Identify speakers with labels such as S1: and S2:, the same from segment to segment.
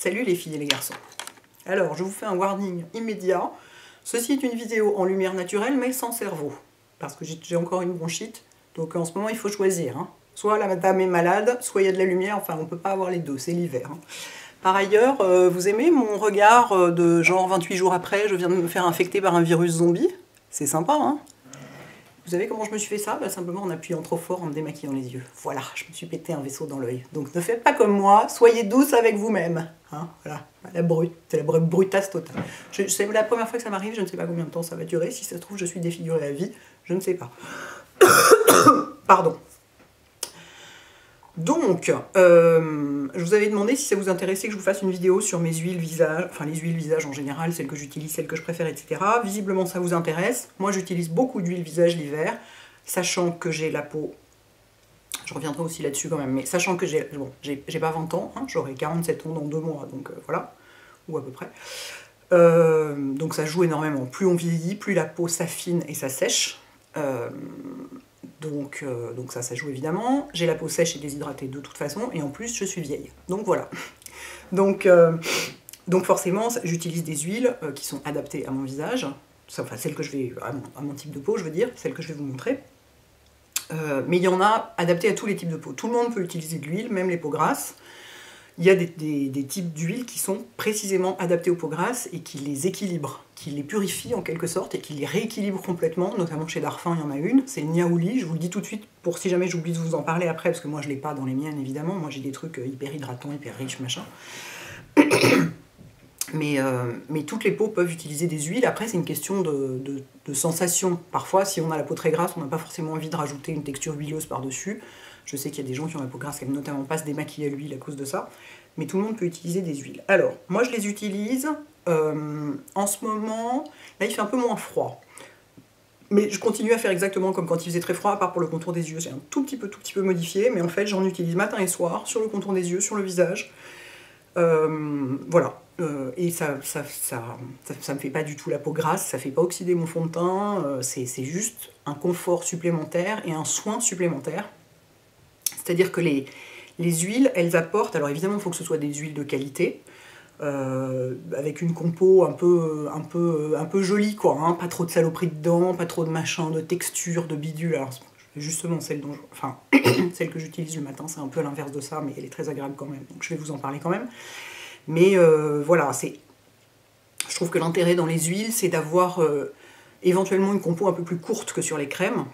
S1: Salut les filles et les garçons. Alors, je vous fais un warning immédiat. Ceci est une vidéo en lumière naturelle, mais sans cerveau. Parce que j'ai encore une bronchite, donc en ce moment il faut choisir. Hein. Soit la madame est malade, soit il y a de la lumière, enfin on peut pas avoir les deux, c'est l'hiver. Hein. Par ailleurs, vous aimez mon regard de genre 28 jours après, je viens de me faire infecter par un virus zombie? C'est sympa, hein? Vous savez comment je me suis fait ça? Bah, simplement en appuyant trop fort, en me démaquillant les yeux. Voilà, je me suis pété un vaisseau dans l'œil. Donc ne faites pas comme moi, soyez douce avec vous-même. Hein, voilà, la brute, c'est la brutasse totale. C'est la première fois que ça m'arrive, je ne sais pas combien de temps ça va durer. Si ça se trouve, je suis défigurée à vie, je ne sais pas. Pardon. Donc, je vous avais demandé si ça vous intéressait que je vous fasse une vidéo sur mes huiles visage, enfin les huiles visage en général, celles que j'utilise, celles que je préfère, etc. Visiblement ça vous intéresse. Moi j'utilise beaucoup d'huile visage l'hiver, sachant que j'ai la peau, je reviendrai aussi là-dessus quand même, mais sachant que j'ai pas 20 ans, hein, j'aurai 47 ans dans 2 mois, donc voilà, ou à peu près. Donc ça joue énormément, plus on vieillit, plus la peau s'affine et ça sèche. Donc ça joue évidemment. J'ai la peau sèche et déshydratée de toute façon, et en plus je suis vieille. Donc voilà. Donc forcément, j'utilise des huiles qui sont adaptées à mon visage, enfin celles que je vais, à mon type de peau, je veux dire, celles que je vais vous montrer. Mais il y en a adaptées à tous les types de peau. Tout le monde peut utiliser de l'huile, même les peaux grasses. Il y a des types d'huiles qui sont précisément adaptés aux peaux grasses et qui les équilibrent, qui les purifient en quelque sorte et qui les rééquilibrent complètement, notamment chez Darphin, il y en a une, c'est le Niaouli, je vous le dis tout de suite pour si jamais j'oublie de vous en parler après, parce que moi je ne l'ai pas dans les miennes évidemment, moi j'ai des trucs hyper hydratants, hyper riches, machin. Mais toutes les peaux peuvent utiliser des huiles, après c'est une question de sensation. Parfois si on a la peau très grasse, on n'a pas forcément envie de rajouter une texture huileuse par-dessus. Je sais qu'il y a des gens qui ont la peau grasse qui n'aiment notamment pas se démaquiller à l'huile à cause de ça, mais tout le monde peut utiliser des huiles. Alors, moi je les utilise en ce moment, là il fait un peu moins froid, mais je continue à faire exactement comme quand il faisait très froid, à part pour le contour des yeux, j'ai un tout petit peu modifié, mais en fait j'en utilise matin et soir, sur le contour des yeux, sur le visage, voilà. Et ça me fait pas du tout la peau grasse, ça fait pas oxyder mon fond de teint, c'est juste un confort supplémentaire et un soin supplémentaire. C'est-à-dire que les huiles, elles apportent, alors évidemment il faut que ce soit des huiles de qualité, avec une compo un peu jolie, quoi, hein, pas trop de saloperies dedans, pas trop de machin, de texture, de bidule. Alors justement celle celle que j'utilise le matin, c'est un peu à l'inverse de ça, mais elle est très agréable quand même, donc je vais vous en parler quand même. Mais voilà, je trouve que l'intérêt dans les huiles, c'est d'avoir éventuellement une compo un peu plus courte que sur les crèmes,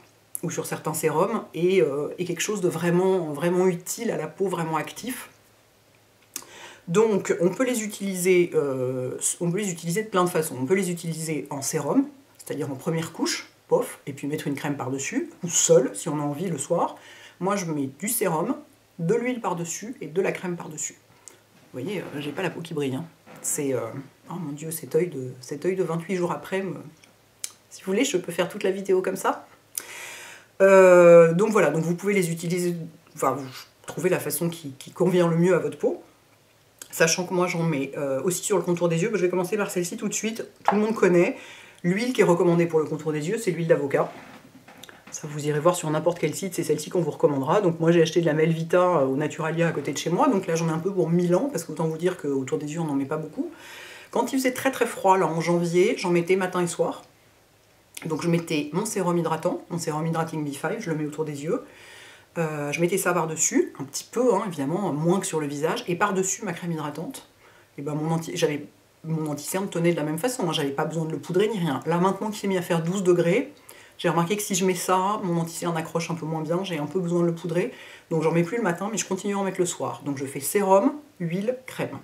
S1: ou sur certains sérums, et quelque chose de vraiment utile à la peau, vraiment actif. Donc on peut les utiliser de plein de façons. On peut les utiliser en sérum, c'est-à-dire en première couche, pof, et puis mettre une crème par-dessus, ou seule, si on a envie le soir. Moi je mets du sérum, de l'huile par-dessus, et de la crème par-dessus. Vous voyez, j'ai pas la peau qui brille. Hein. C'est... oh mon dieu, cet œil de 28 jours après, si vous voulez, je peux faire toute la vidéo comme ça. Donc voilà, donc vous pouvez les utiliser, enfin vous trouvez la façon qui convient le mieux à votre peau, sachant que moi j'en mets aussi sur le contour des yeux. Je vais commencer par celle-ci tout de suite, tout le monde connaît, l'huile qui est recommandée pour le contour des yeux, c'est l'huile d'avocat. Ça vous irez voir sur n'importe quel site, c'est celle-ci qu'on vous recommandera. Donc moi j'ai acheté de la Melvita au Naturalia à côté de chez moi, donc là j'en ai un peu pour 1000 ans, parce qu'autant vous dire qu'autour des yeux on n'en met pas beaucoup. Quand il faisait très froid, là en janvier, j'en mettais matin et soir. Donc je mettais mon sérum hydratant, mon sérum Hydrating B5, je le mets autour des yeux. Je mettais ça par-dessus, un petit peu, hein, évidemment, moins que sur le visage, et par-dessus ma crème hydratante. Et ben mon anti-cerne tenait de la même façon, hein, j'avais pas besoin de le poudrer ni rien. Là maintenant qu'il s'est mis à faire 12 degrés, j'ai remarqué que si je mets ça, mon anti-cerne accroche un peu moins bien, j'ai un peu besoin de le poudrer. Donc j'en mets plus le matin, mais je continue à en mettre le soir. Donc je fais sérum, huile, crème.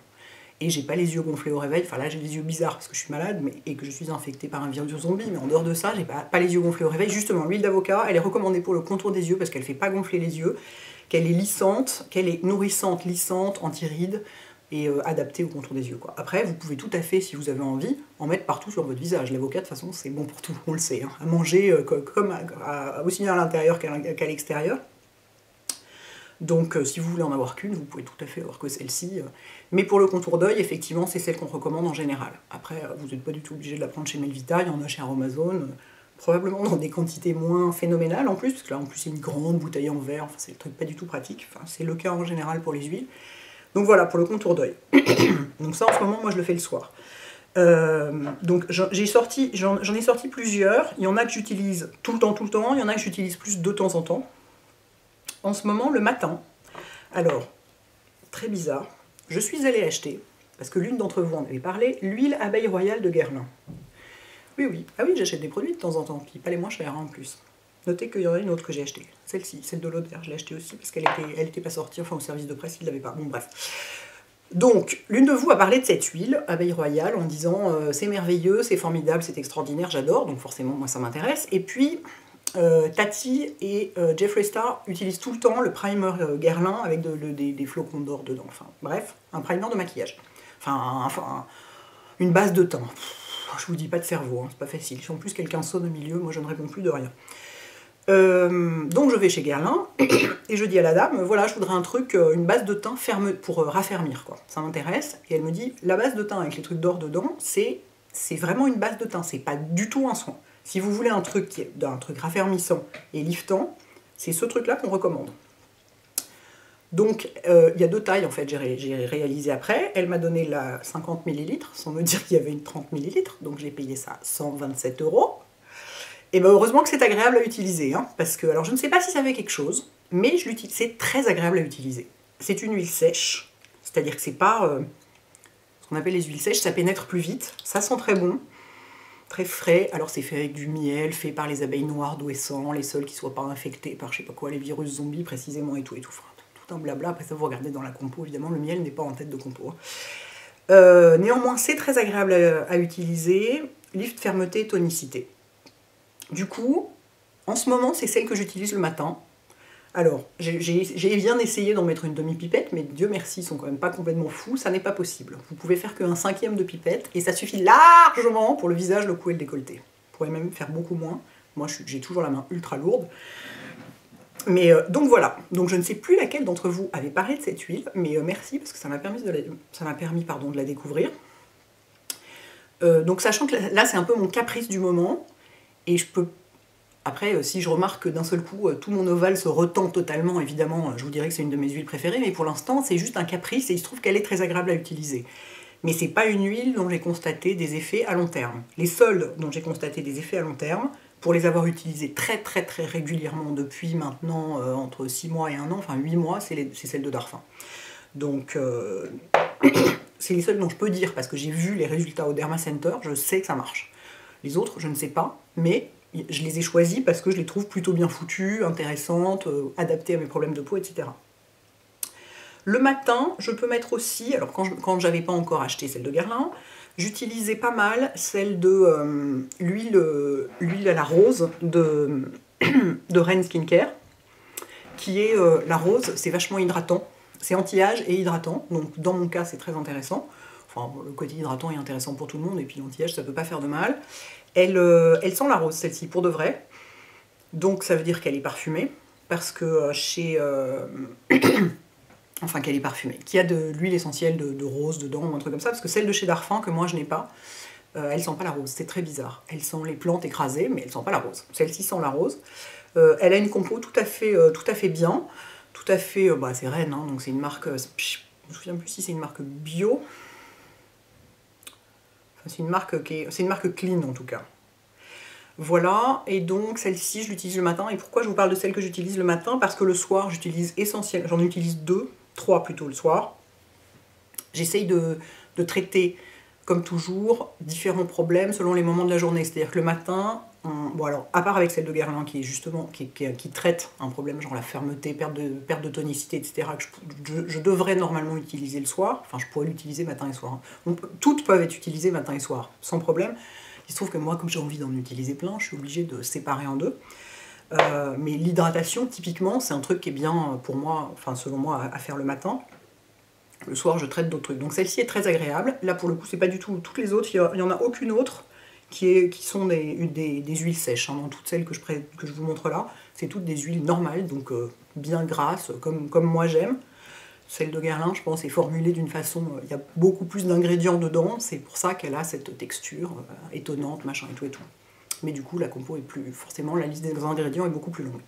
S1: Et j'ai pas les yeux gonflés au réveil, enfin là j'ai les yeux bizarres parce que je suis malade et que je suis infectée par un virus zombie, mais en dehors de ça, j'ai pas les yeux gonflés au réveil. Justement, l'huile d'avocat, elle est recommandée pour le contour des yeux parce qu'elle fait pas gonfler les yeux, qu'elle est lissante, qu'elle est nourrissante, lissante, anti-rides et adaptée au contour des yeux, quoi. Après, vous pouvez tout à fait, si vous avez envie, en mettre partout sur votre visage. L'avocat, de toute façon, c'est bon pour tout, on le sait, hein, à manger aussi bien à l'intérieur qu'à l'extérieur. Donc si vous voulez en avoir qu'une, vous pouvez tout à fait avoir que celle-ci. Mais pour le contour d'œil, effectivement, c'est celle qu'on recommande en général. Après, vous n'êtes pas du tout obligé de la prendre chez Melvita, il y en a chez Aromazone, probablement dans des quantités moins phénoménales en plus, parce que là en plus c'est une grande bouteille en verre, enfin, c'est le truc pas du tout pratique, enfin, c'est le cas en général pour les huiles. Donc voilà, pour le contour d'œil. Donc ça, en ce moment, moi, je le fais le soir. Donc j'en ai sorti plusieurs. Il y en a que j'utilise tout le temps. Il y en a que j'utilise plus de temps en temps. En ce moment, le matin. Alors, très bizarre, je suis allée acheter, parce que l'une d'entre vous en avait parlé, l'huile abeille royale de Guerlain. Oui. Ah oui, j'achète des produits de temps en temps, puis pas les moins chers en plus. Notez qu'il y en a une autre que j'ai achetée. Celle-ci, celle de l'Aude Vert, je l'ai achetée aussi, parce qu'elle était pas sortie, enfin au service de presse, il ne l'avait pas. Bon, bref. Donc, l'une de vous a parlé de cette huile, abeille royale, en disant c'est merveilleux, c'est formidable, c'est extraordinaire, j'adore, donc forcément, moi ça m'intéresse. Et puis, Tati et Jeffree Star utilisent tout le temps le primer Guerlain avec des flocons d'or dedans. Enfin, bref, un primer de maquillage. Une base de teint. Je vous dis pas de cerveau, hein, c'est pas facile. Si en plus quelqu'un sonne au milieu, moi je ne réponds plus de rien. Donc je vais chez Guerlain et je dis à la dame, voilà, je voudrais un truc, une base de teint ferme pour raffermir, quoi. Ça m'intéresse. Et elle me dit, la base de teint avec les trucs d'or dedans, c'est vraiment une base de teint, c'est pas du tout un soin. Si vous voulez un truc raffermissant et liftant, c'est ce truc-là qu'on recommande. Donc, il y a deux tailles, en fait, j'ai réalisé après. Elle m'a donné la 50 ml, sans me dire qu'il y avait une 30 ml, donc j'ai payé ça 127 €. Et bien, heureusement que c'est agréable à utiliser, hein, parce que, alors, je ne sais pas si ça fait quelque chose, mais c'est très agréable à utiliser. C'est une huile sèche, c'est-à-dire que c'est pas ce qu'on appelle les huiles sèches, ça pénètre plus vite, ça sent très bon. Très frais, alors c'est fait avec du miel, fait par les abeilles noires d'Ouessant, les seuls qui ne soient pas infectés par je sais pas quoi, les virus zombies précisément et tout. Enfin, tout un blabla, après ça vous regardez dans la compo, évidemment le miel n'est pas en tête de compo. Néanmoins c'est très agréable à utiliser, lift, fermeté, tonicité. Du coup, en ce moment c'est celle que j'utilise le matin. Alors, j'ai bien essayé d'en mettre une demi-pipette, mais Dieu merci, ils sont quand même pas complètement fous, ça n'est pas possible. Vous pouvez faire qu'un 1/5 de pipette, et ça suffit largement pour le visage, le cou et le décolleté. Vous pourrez même faire beaucoup moins. Moi, j'ai toujours la main ultra lourde. Mais donc voilà, donc je ne sais plus laquelle d'entre vous avait parlé de cette huile, mais merci, parce que ça m'a permis de la découvrir. Donc sachant que là, c'est un peu mon caprice du moment, et je peux... Après, si je remarque que d'un seul coup, tout mon ovale se retend totalement, évidemment, je vous dirais que c'est une de mes huiles préférées, mais pour l'instant, c'est juste un caprice et il se trouve qu'elle est très agréable à utiliser. Mais c'est pas une huile dont j'ai constaté des effets à long terme. Les seules dont j'ai constaté des effets à long terme, pour les avoir utilisées très régulièrement depuis maintenant entre 6 mois et 1 an, enfin 8 mois, c'est celles de Darphin. Donc, c'est les seules dont je peux dire, parce que j'ai vu les résultats au Derma Center, je sais que ça marche. Les autres, je ne sais pas, mais... je les ai choisies parce que je les trouve plutôt bien foutues, intéressantes, adaptées à mes problèmes de peau, etc. Le matin, je peux mettre aussi, alors quand j'avais pas encore acheté celle de Guerlain, j'utilisais pas mal celle de l'huile à la rose de Ren Skincare, qui est la rose, c'est vachement hydratant, c'est anti-âge et hydratant, donc dans mon cas c'est très intéressant. Enfin, le côté hydratant est intéressant pour tout le monde, et puis l'anti-âge ça peut pas faire de mal. Elle sent la rose, celle-ci, pour de vrai. Donc ça veut dire qu'elle est parfumée, parce que chez... enfin, qu'elle est parfumée, qu'il y a de l'huile essentielle de rose dedans, ou un truc comme ça, parce que celle de chez Darphin, que moi je n'ai pas, elle sent pas la rose, c'est très bizarre. Elle sent les plantes écrasées, mais elle sent pas la rose. Celle-ci sent la rose. Elle a une compo tout à fait bien, tout à fait... bah, c'est Ren, hein, donc c'est une marque... je me souviens plus si c'est une marque bio... C'est une marque clean en tout cas. Voilà, et donc celle-ci je l'utilise le matin. Et pourquoi je vous parle de celle que j'utilise le matin? Parce que le soir j'utilise essentiellement, j'en utilise 3 plutôt le soir. J'essaye de traiter, comme toujours, différents problèmes selon les moments de la journée. C'est-à-dire que le matin, bon alors, à part avec celle de Guerlain qui est justement, qui traite un problème genre la fermeté, perte de tonicité, etc., que je devrais normalement utiliser le soir, enfin je pourrais l'utiliser matin et soir. Toutes peuvent être utilisées matin et soir, sans problème. Il se trouve que moi, comme j'ai envie d'en utiliser plein, je suis obligée de séparer en deux. Mais l'hydratation, typiquement, c'est un truc qui est bien pour moi, enfin selon moi, à faire le matin. Le soir, je traite d'autres trucs. Donc celle-ci est très agréable. Là, pour le coup, c'est pas du tout toutes les autres. Il n'y en a aucune autre qui sont des huiles sèches. Hein. Dans toutes celles que je vous montre là, c'est toutes des huiles normales, donc bien grasses, comme moi j'aime. Celle de Guerlain, je pense, est formulée d'une façon... il y a beaucoup plus d'ingrédients dedans. C'est pour ça qu'elle a cette texture étonnante, machin et tout et tout. Mais du coup, la compo est plus... Forcément, la liste des ingrédients est beaucoup plus longue.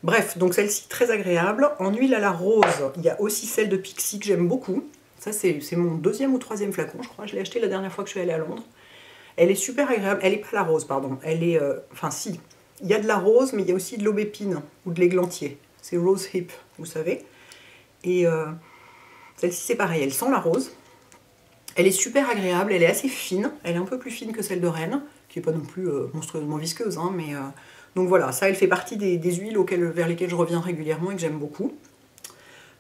S1: Bref, donc celle-ci, très agréable. En huile à la rose, il y a aussi celle de Pixi que j'aime beaucoup. Ça, c'est mon deuxième ou troisième flacon, je crois. Je l'ai acheté la dernière fois que je suis allée à Londres. Elle est super agréable. Elle n'est pas la rose, pardon. Elle est... Enfin, si. Il y a de la rose, mais il y a aussi de l'aubépine ou de l'églantier. C'est Rose Hip, vous savez. Et celle-ci, c'est pareil. Elle sent la rose. Elle est super agréable. Elle est assez fine. Elle est un peu plus fine que celle de Rennes, qui n'est pas non plus monstrueusement visqueuse, hein, mais... Donc voilà, ça, elle fait partie des huiles vers lesquelles je reviens régulièrement et que j'aime beaucoup.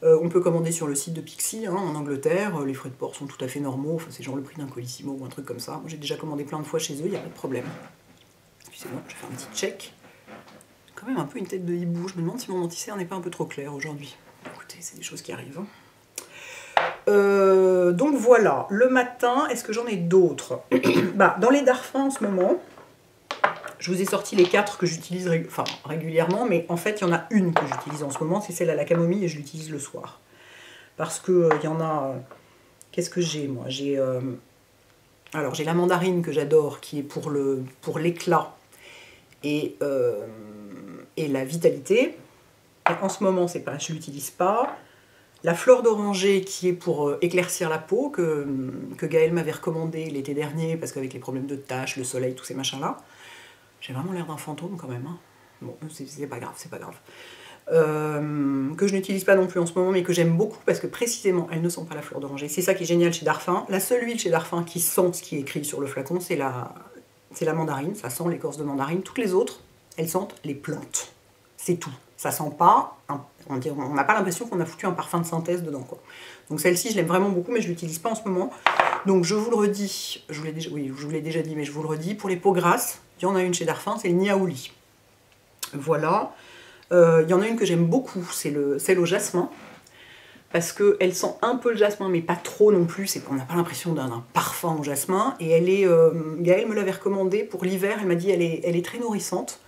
S1: On peut commander sur le site de Pixi, hein, en Angleterre. Les frais de port sont tout à fait normaux. Enfin, c'est genre le prix d'un Colissimo ou un truc comme ça. Moi, j'ai déjà commandé plein de fois chez eux, il n'y a pas de problème. Excusez-moi, je vais faire un petit check. Quand même un peu une tête de hibou. Je me demande si mon anti-cerne n'est pas un peu trop clair aujourd'hui. Écoutez, c'est des choses qui arrivent. Donc voilà, le matin, est-ce que j'en ai d'autres? Dans les Darphin en ce moment, je vous ai sorti les 4 que j'utilise régulièrement, mais en fait, il y en a une que j'utilise en ce moment, c'est celle à la camomille et je l'utilise le soir. Parce que il y en a... Qu'est-ce que j'ai, moi? Alors, j'ai la mandarine que j'adore, qui est pour l'éclat et la vitalité. Et en ce moment, je ne l'utilise pas. La fleur d'oranger qui est pour éclaircir la peau, que Gaël m'avait recommandé l'été dernier, parce qu'avec les problèmes de taches, le soleil, tous ces machins-là, j'ai vraiment l'air d'un fantôme quand même. Hein. Bon, c'est pas grave, c'est pas grave. Que je n'utilise pas non plus en ce moment, mais que j'aime beaucoup, parce que précisément, elle ne sent pas la fleur d'oranger. C'est ça qui est génial chez Darphin. La seule huile chez Darphin qui sent ce qui est écrit sur le flacon, c'est la mandarine, ça sent l'écorce de mandarine. Toutes les autres, elles sentent les plantes. C'est tout. Ça sent pas, on n'a pas l'impression qu'on a foutu un parfum de synthèse dedans, quoi. Donc celle-ci, je l'aime vraiment beaucoup, mais je ne l'utilise pas en ce moment. Donc je vous le redis, je vous l'ai déjà dit, mais je vous le redis, pour les peaux grasses, il y en a une chez Darphin, c'est le Niaouli. Voilà. Il y en a une que j'aime beaucoup, c'est celle au jasmin, parce qu'elle sent un peu le jasmin, mais pas trop non plus, on n'a pas l'impression d'un parfum au jasmin, et elle est, Gaëlle me l'avait recommandée pour l'hiver, elle m'a dit elle est très nourrissante.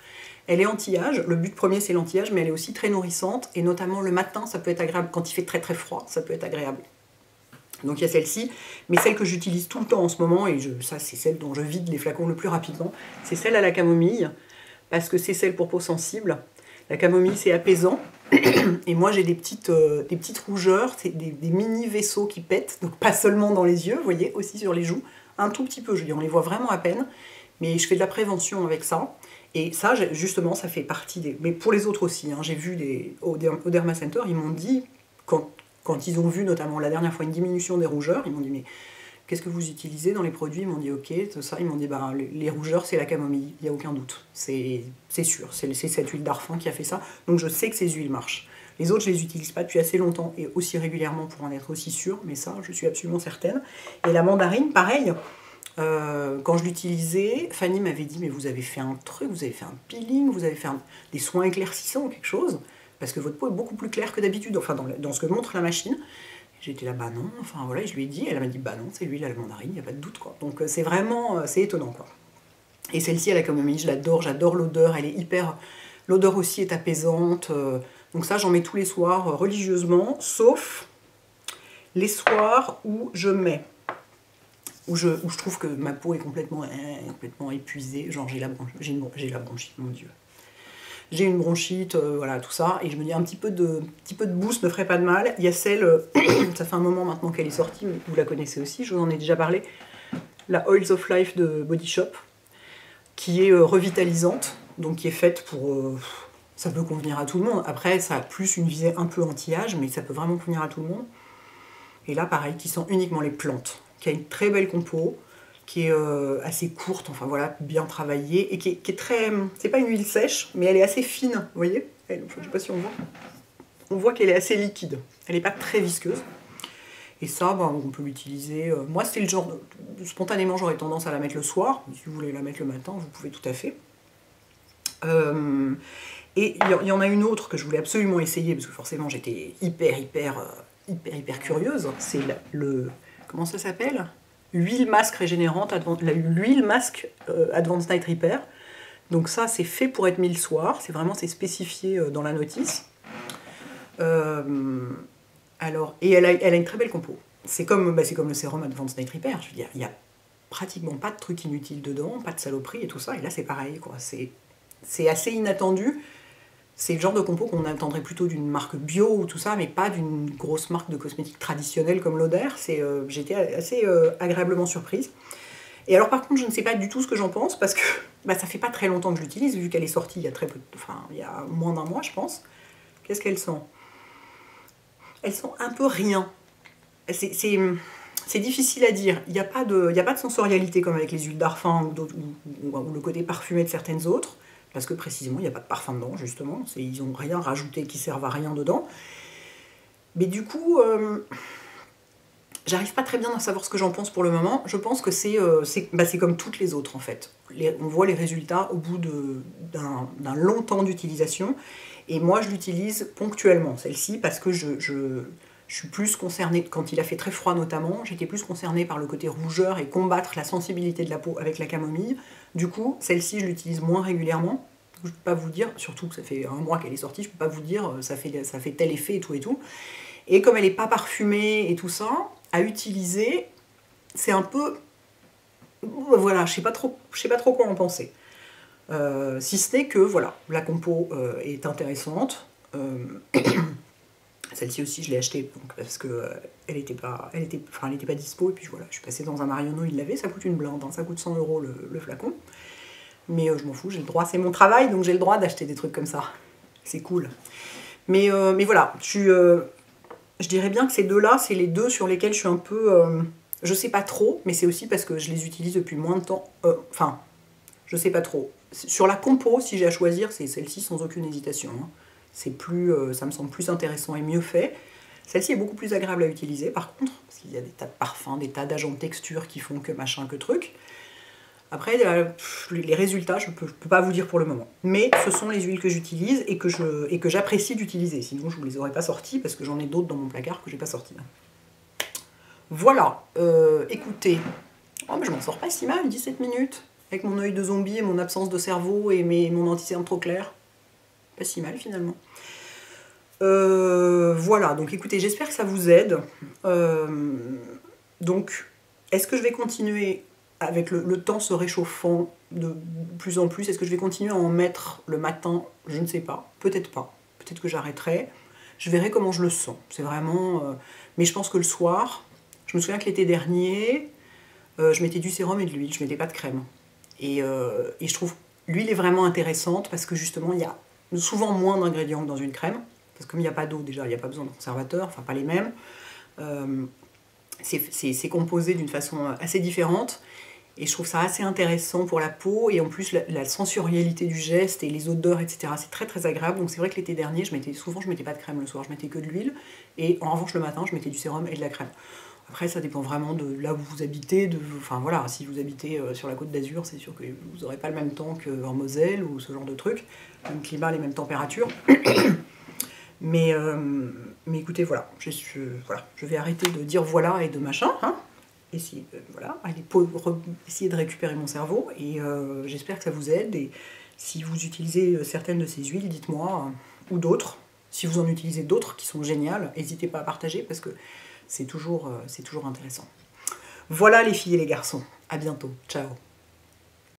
S1: Elle est anti-âge, le but premier c'est l'anti-âge, mais elle est aussi très nourrissante, et notamment le matin, ça peut être agréable, quand il fait très très froid, ça peut être agréable. Donc il y a celle-ci, mais celle que j'utilise tout le temps en ce moment, et ça c'est celle dont je vide les flacons le plus rapidement, c'est celle à la camomille, parce que c'est celle pour peau sensible. La camomille c'est apaisant, et moi j'ai des petites rougeurs, c'est des mini vaisseaux qui pètent, donc pas seulement dans les yeux, vous voyez, aussi sur les joues, un tout petit peu, on les voit vraiment à peine, mais je fais de la prévention avec ça. Et ça, justement, ça fait partie des... Mais pour les autres aussi, hein, j'ai vu au Derma Center, ils m'ont dit, quand ils ont vu notamment la dernière fois une diminution des rougeurs, ils m'ont dit, mais qu'est-ce que vous utilisez dans les produits? Ils m'ont dit, ok, tout ça. Ils m'ont dit, les rougeurs, c'est la camomille, il n'y a aucun doute. C'est sûr, c'est cette huile Darphin qui a fait ça. Donc je sais que ces huiles marchent. Les autres, je ne les utilise pas depuis assez longtemps et aussi régulièrement pour en être aussi sûre, mais ça, je suis absolument certaine. Et la mandarine, pareil. Quand je l'utilisais, Fanny m'avait dit, mais vous avez fait un truc, vous avez fait un peeling, vous avez fait des soins éclaircissants ou quelque chose, parce que votre peau est beaucoup plus claire que d'habitude, enfin dans ce que montre la machine. J'étais là, bah non, enfin voilà, et je lui ai dit, elle m'a dit, bah non, c'est l'huile à la mandarine, il n'y a pas de doute, quoi. Donc c'est vraiment, c'est étonnant, quoi. Et celle-ci à la camomille, je l'adore, j'adore l'odeur, elle est hyper... L'odeur aussi est apaisante, donc ça j'en mets tous les soirs religieusement, sauf les soirs où je mets... Où je trouve que ma peau est complètement épuisée, genre j'ai la bronchite, mon Dieu. J'ai une bronchite, voilà, tout ça, et je me dis un petit peu de boost ne ferait pas de mal. Il y a celle, ça fait un moment maintenant qu'elle est sortie, mais vous la connaissez aussi, je vous en ai déjà parlé, la Oils of Life de Body Shop, qui est revitalisante, donc qui est faite pour... ça peut convenir à tout le monde. Après, ça a plus une visée un peu anti-âge, mais ça peut vraiment convenir à tout le monde. Et là, pareil, qui sent uniquement les plantes, qui a une très belle compo, qui est assez courte, enfin voilà, bien travaillée, et qui est très... C'est pas une huile sèche, mais elle est assez fine, vous voyez? Je sais pas si on voit. On voit qu'elle est assez liquide, elle n'est pas très visqueuse. Et ça, on peut l'utiliser... moi, c'est le genre... Spontanément, j'aurais tendance à la mettre le soir. Si vous voulez la mettre le matin, vous pouvez tout à fait. Et il y en a une autre que je voulais absolument essayer, parce que forcément, j'étais hyper curieuse. C'est comment ça s'appelle? L'huile masque régénérante, l'huile masque Advanced Night Repair. Donc ça, c'est fait pour être mis le soir. C'est spécifié dans la notice. Et elle a une très belle compo. C'est comme le sérum Advanced Night Repair. Je veux dire, il n'y a pratiquement pas de trucs inutiles dedans, pas de saloperies et tout ça. Et là, c'est pareil, quoi. C'est assez inattendu. C'est le genre de compo qu'on attendrait plutôt d'une marque bio ou tout ça, mais pas d'une grosse marque de cosmétiques traditionnelle comme Lauder. J'étais assez agréablement surprise. Et alors par contre, je ne sais pas du tout ce que j'en pense, parce que bah, ça fait pas très longtemps que je l'utilise, vu qu'elle est sortie il y a très peu, enfin il y a moins d'un mois je pense. Qu'est-ce qu'elle sent? Elle sent un peu rien. C'est difficile à dire. Il n'y a pas de sensorialité comme avec les huiles d'arfin ou le côté parfumé de certaines autres, parce que précisément il n'y a pas de parfum dedans justement. Ils n'ont rien rajouté qui serve à rien dedans. Mais du coup, j'arrive pas très bien à savoir ce que j'en pense pour le moment. Je pense que c'est comme toutes les autres en fait. On voit les résultats au bout d'un long temps d'utilisation. Et moi je l'utilise ponctuellement, celle-ci, parce que je suis plus concernée, quand il a fait très froid notamment, j'étais plus concernée par le côté rougeur et combattre la sensibilité de la peau avec la camomille. Du coup, celle-ci je l'utilise moins régulièrement. Je ne peux pas vous dire, surtout que ça fait un mois qu'elle est sortie, je ne peux pas vous dire ça fait tel effet et tout et tout. Et comme elle n'est pas parfumée et tout ça, à utiliser, c'est un peu... Voilà, je sais pas trop quoi en penser. Si ce n'est que, voilà, la compo est intéressante. Celle-ci aussi, je l'ai achetée parce que elle était pas dispo. Et puis voilà, je suis passée dans un Marionneau, il l'avait. Ça coûte une blinde, hein, ça coûte 100 € le flacon. Mais je m'en fous, j'ai le droit, c'est mon travail, donc j'ai le droit d'acheter des trucs comme ça. C'est cool. Mais voilà, je dirais bien que ces deux-là, c'est les deux sur lesquels je suis un peu... je sais pas trop, mais c'est aussi parce que je les utilise depuis moins de temps. Enfin, je sais pas trop. Sur la compo, si j'ai à choisir, c'est celle-ci sans aucune hésitation. Hein. Ça me semble plus intéressant et mieux fait. Celle-ci est beaucoup plus agréable à utiliser, par contre, parce qu'il y a des tas de parfums, des tas d'agents de texture qui font que machin, que truc. Après, les résultats, je peux pas vous dire pour le moment. Mais ce sont les huiles que j'utilise et que j'apprécie d'utiliser. Sinon, je ne vous les aurais pas sorties, parce que j'en ai d'autres dans mon placard que j'ai pas sorties. Voilà, écoutez, oh, mais je m'en sors pas si mal, 17 minutes. Avec mon œil de zombie et mon absence de cerveau et mon anti-cerne trop clair. Pas si mal finalement. Voilà, donc écoutez, j'espère que ça vous aide. Donc, est-ce que je vais continuer avec le temps se réchauffant de plus en plus? Est-ce que je vais continuer à en mettre le matin? Je ne sais pas. Peut-être pas. Peut-être que j'arrêterai. Je verrai comment je le sens. C'est vraiment... Mais je pense que le soir, je me souviens que l'été dernier, je mettais du sérum et de l'huile. Je mettais pas de crème. Et je trouve l'huile est vraiment intéressante parce que justement, il y a souvent moins d'ingrédients que dans une crème. Parce que comme il n'y a pas d'eau déjà, il n'y a pas besoin de conservateur, enfin pas les mêmes. C'est composé d'une façon assez différente. Et je trouve ça assez intéressant pour la peau. Et en plus, la sensorialité du geste et les odeurs, etc. C'est très très agréable. Donc c'est vrai que l'été dernier, souvent je mettais pas de crème le soir, je mettais que de l'huile. Et en revanche, le matin, je mettais du sérum et de la crème. Après, ça dépend vraiment de là où vous habitez. Enfin voilà, si vous habitez sur la Côte d'Azur, c'est sûr que vous n'aurez pas le même temps qu'en Moselle ou ce genre de truc. Même climat, les mêmes températures. Mais écoutez, voilà, je vais arrêter de dire voilà et de machin. Hein, essayer de récupérer mon cerveau. Et j'espère que ça vous aide. Et si vous utilisez certaines de ces huiles, dites-moi, ou d'autres. Si vous en utilisez d'autres qui sont géniales, n'hésitez pas à partager parce que c'est toujours intéressant. Voilà les filles et les garçons, à bientôt, ciao.